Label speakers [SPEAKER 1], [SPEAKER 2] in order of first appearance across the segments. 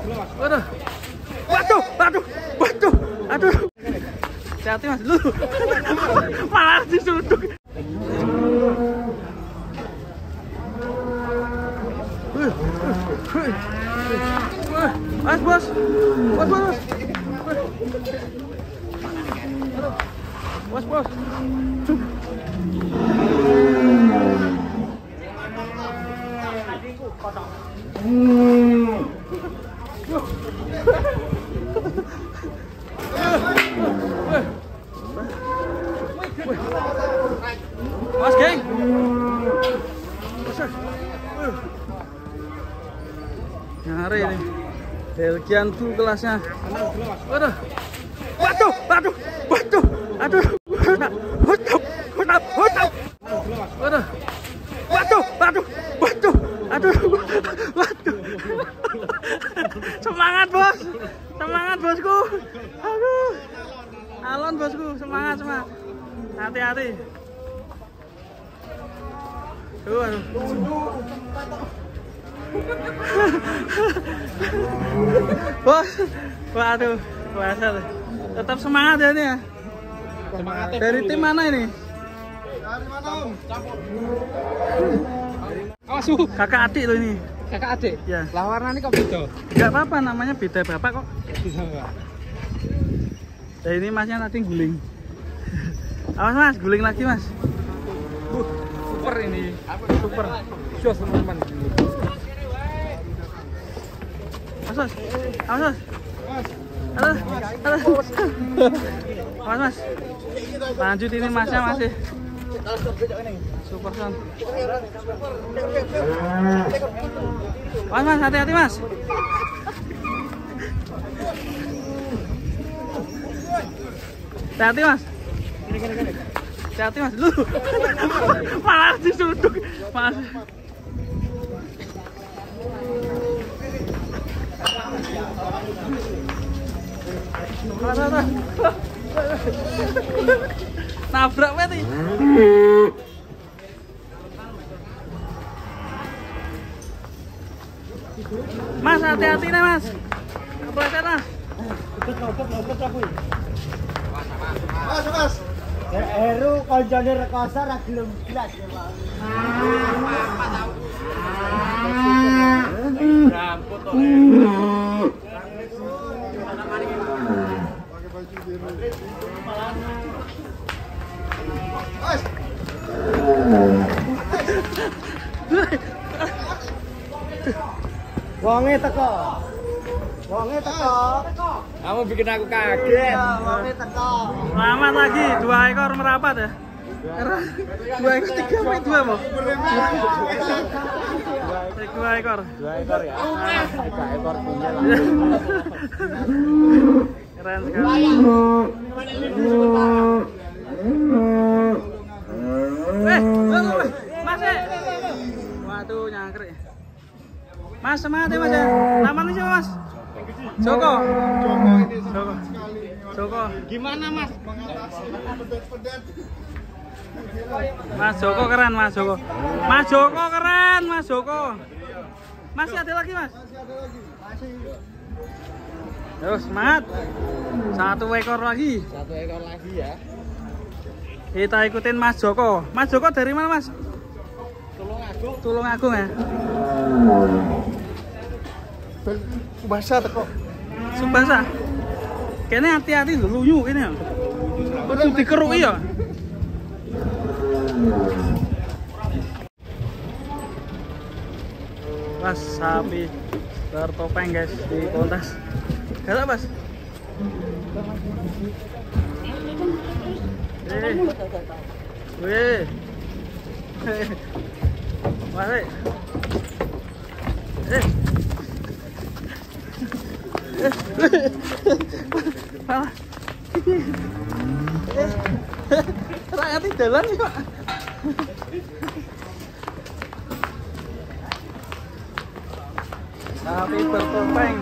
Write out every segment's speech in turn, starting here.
[SPEAKER 1] Waduh. Waduh, waduh, waduh, aduh. Hati-hati mas, lu malah disuduk. Mas bos, bos bos, bos bos. Mas geng. Nyari ini. Belgian tuh kelasnya. Waduh. Waduh, waduh, waduh. Aduh. Waduh. Waduh. Waduh. Waduh. Waduh, waduh, waduh. Aduh. Waduh. Semangat, Bos. Semangat, Bosku. Aduh. Alon, Bosku. Semangat, semangat. Hati-hati. Aduh. Bos, waduh, puasa. Tetap semangat ya ini ya.
[SPEAKER 2] Semangat.
[SPEAKER 1] Dari tim mana ini?
[SPEAKER 2] Dari mana Om?
[SPEAKER 1] Awas kakak adik loh ini.
[SPEAKER 2] Kakak adik?
[SPEAKER 1] Ya.
[SPEAKER 2] Lah warnanya kok beda?
[SPEAKER 1] Enggak apa-apa, namanya beda bapak kok. Nah ini masnya nanti guling. Awas mas, guling lagi mas.
[SPEAKER 2] Super ini.
[SPEAKER 1] Super.
[SPEAKER 2] Jos teman-teman.
[SPEAKER 1] Awas, awas, awas, awas, awas mas. Lanjut ini masnya masih super sound. Awas mas, hati-hati mas. Hati-hati mas. Hati-hati mas, lu malah disuduk mas. Nabrak mati. Mas hati-hati nih mas. Kepleset mas.
[SPEAKER 2] Mas. Heru konjone rekoso ra gelem blas ya, Pak. Ramput to. Wonge teko. Wonge teko. Kamu bikin aku kaget. Wonge teko.
[SPEAKER 1] Selamat lagi, 2 ekor merapat ya. 2 ekor 3 sampai 2 mau. 2 ekor.
[SPEAKER 2] 2 ekor ya. 3 ekor punya lah.
[SPEAKER 1] Keren sekali. Mas. Waduh, nyangkrik. Mas, semangat ya Mas ya. Namanya siapa Mas? Joko. Joko. Joko.
[SPEAKER 2] Gimana Mas?
[SPEAKER 1] Mas Joko keren, Mas Joko. Mas Joko keren, Mas Joko. Masih ada lagi Mas?
[SPEAKER 2] Masih ada lagi. Masih.
[SPEAKER 1] Terus semangat. 1 ekor lagi.
[SPEAKER 2] 1 ekor lagi ya.
[SPEAKER 1] Kita ikutin Mas Joko. Mas Joko dari mana Mas?
[SPEAKER 2] Tulungagung.
[SPEAKER 1] Tulungagung ya.
[SPEAKER 2] Subasa teko.
[SPEAKER 1] Subasa. Kene hati-hati lho luyu ini ya. Kudu dikeruki ya. Mas sapi bertopeng guys di kontes. Galak Mas. Weh. Mas. Malah. Rakyat di jalan kok. Sapi bertopeng.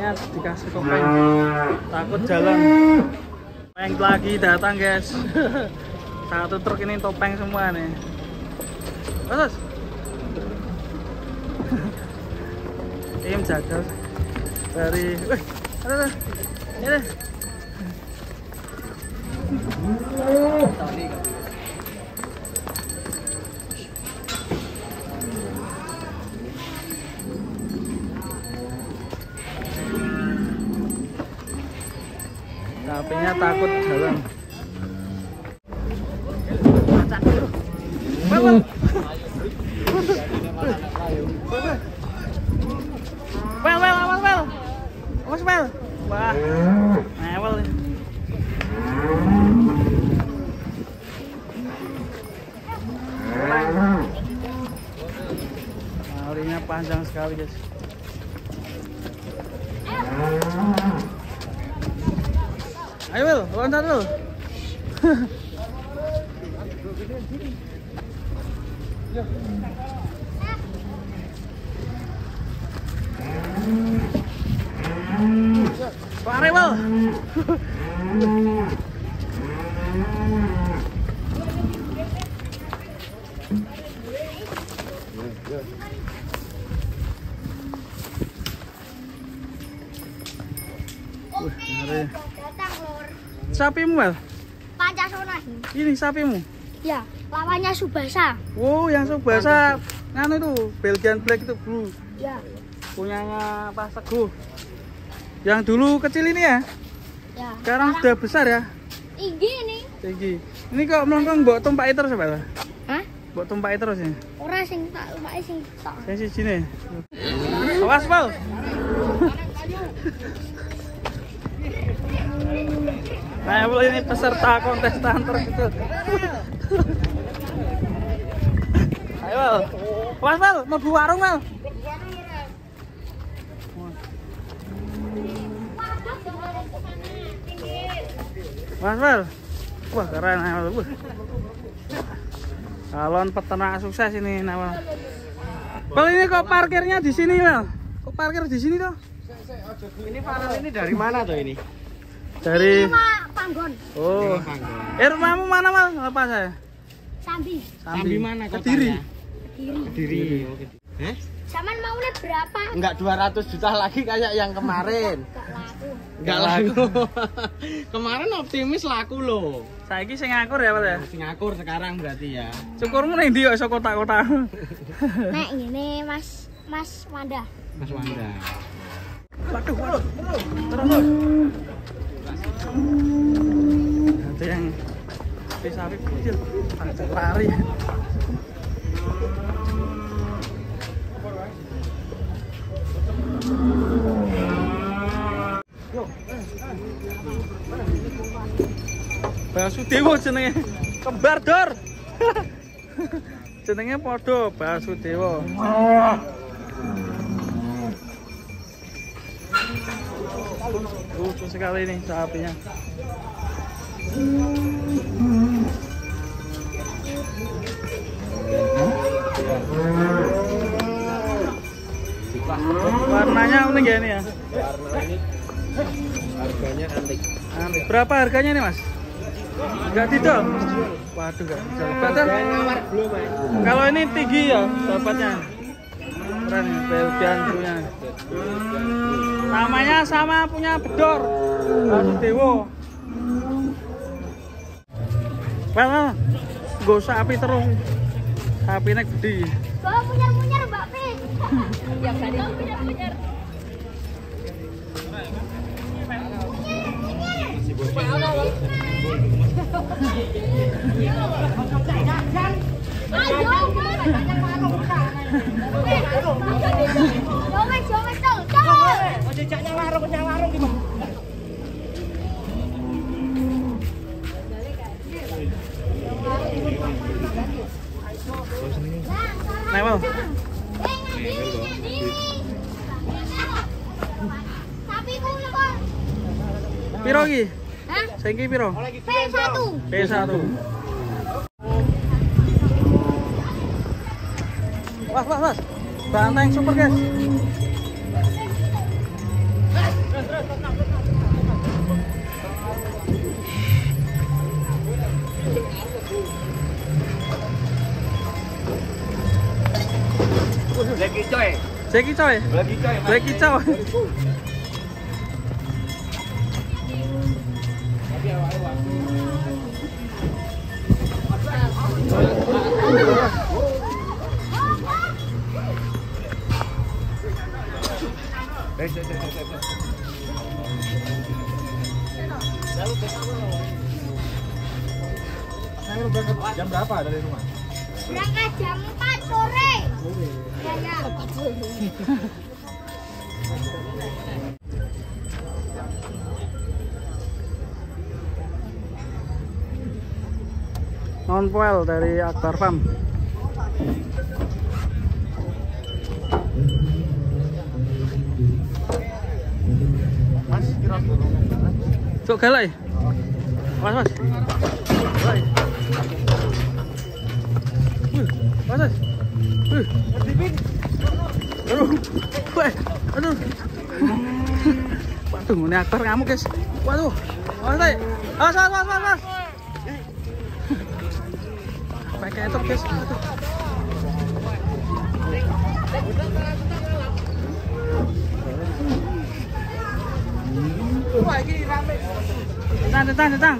[SPEAKER 1] Sapinya dikasih topeng, takut jalan. Topeng lagi datang guys. Satu truk ini topeng semua nih. Terus tim jagal dari ada sapinya takut jalan. Well. Wah, mewel. Maurinya panjang sekali guys. Ayo Will, loncat Will. Pare Will.
[SPEAKER 3] Datang lor.
[SPEAKER 1] Sapimu Will?
[SPEAKER 3] Pancasona.
[SPEAKER 1] Ini sapimu?
[SPEAKER 3] Ya, lawannya Subasa.
[SPEAKER 1] Oh, yang Subasa nganu itu Belgian Black itu blue.
[SPEAKER 3] Ya.
[SPEAKER 1] Punyanya Pak Teguh. Yang dulu kecil ini ya?
[SPEAKER 3] Ya.
[SPEAKER 1] Sekarang sudah besar ya?
[SPEAKER 3] Tinggi nih.
[SPEAKER 1] Tinggi. Ini kok melengkung mbok tumpaki terus Pak?
[SPEAKER 3] Hah?
[SPEAKER 1] Mbok tumpaki terus ya?
[SPEAKER 3] Ora sing tak lumae sing tok.
[SPEAKER 1] Saya siji nih. Awas, Pal. Nah, ini peserta kontestan terkejut. Ayo, Pal. Awas, Pal. Mlebu warung, Pal. Mas Pal. Wah, keren Pal. Calon peternak sukses ini Pal. Pal, ini kok parkirnya di sini, Pal? Kok parkir di sini toh?
[SPEAKER 2] Ini farel ini dari mana tuh ini?
[SPEAKER 1] Dari
[SPEAKER 3] Panggon.
[SPEAKER 1] Oh. Rumahmu mana, Mal? Apa saya?
[SPEAKER 3] Sambi.
[SPEAKER 2] Sambi mana kotanya?
[SPEAKER 1] Kediri.
[SPEAKER 2] Kediri. Eh?
[SPEAKER 3] Saman maunya berapa?
[SPEAKER 2] Enggak 200 juta lagi kayak yang kemarin.
[SPEAKER 3] Enggak laku.
[SPEAKER 2] Enggak laku. Kemarin optimis laku loh.
[SPEAKER 1] Saiki sing ngakur ya, Pak ya?
[SPEAKER 2] Singapura sekarang berarti ya.
[SPEAKER 1] Syukurmu ning ndi kok iso kota-kota.
[SPEAKER 3] Nek ngene Mas Wanda.
[SPEAKER 2] Mas Wanda.
[SPEAKER 1] Waduh, terus. Ada yang sapi kecil, ada lari. Basudewa jenenge, kembar dor. Jenenge padha Basudewa. Lucu sekali nih sapinya. Warnanya unik ya ini ya.
[SPEAKER 2] Warna ini harganya antik.
[SPEAKER 1] Antik. Berapa harganya nih Mas? Enggak didol? Waduh, enggak didol.
[SPEAKER 2] Nawar belum, Mas.
[SPEAKER 1] Kalau ini tinggi ya dapatnya. Keren ya, Belgian punya. Namanya sama punya Bedor, Basudewa. Well, gak sapi terus. Sapinya gede.
[SPEAKER 3] Bawa punyar-punyar Mbak Pi. Ya tadi punyar-punyar.
[SPEAKER 1] Newel. Piro iki?
[SPEAKER 3] Hah?
[SPEAKER 1] Saiki piro?
[SPEAKER 3] P1.
[SPEAKER 1] P1. Wah. Banteng super, guys.
[SPEAKER 2] Lagi coy.
[SPEAKER 1] Jackie coy.
[SPEAKER 2] Lagi coy.
[SPEAKER 1] Jackie coy.
[SPEAKER 2] Jam berapa dari rumah?
[SPEAKER 3] Berangkat jam 4 sore. Ya, ya.
[SPEAKER 1] Non-foil dari Akbar Farm.
[SPEAKER 2] Mas, kira
[SPEAKER 1] Cuk galak ya? Mas, mas. Galak ya? Mas, mas. Aduh. Weh, aduh. Waduh, ini Akbar ngamuk, guys. Waduh. Mas, mas. Pakai itu, guys. Aduh. Tentang.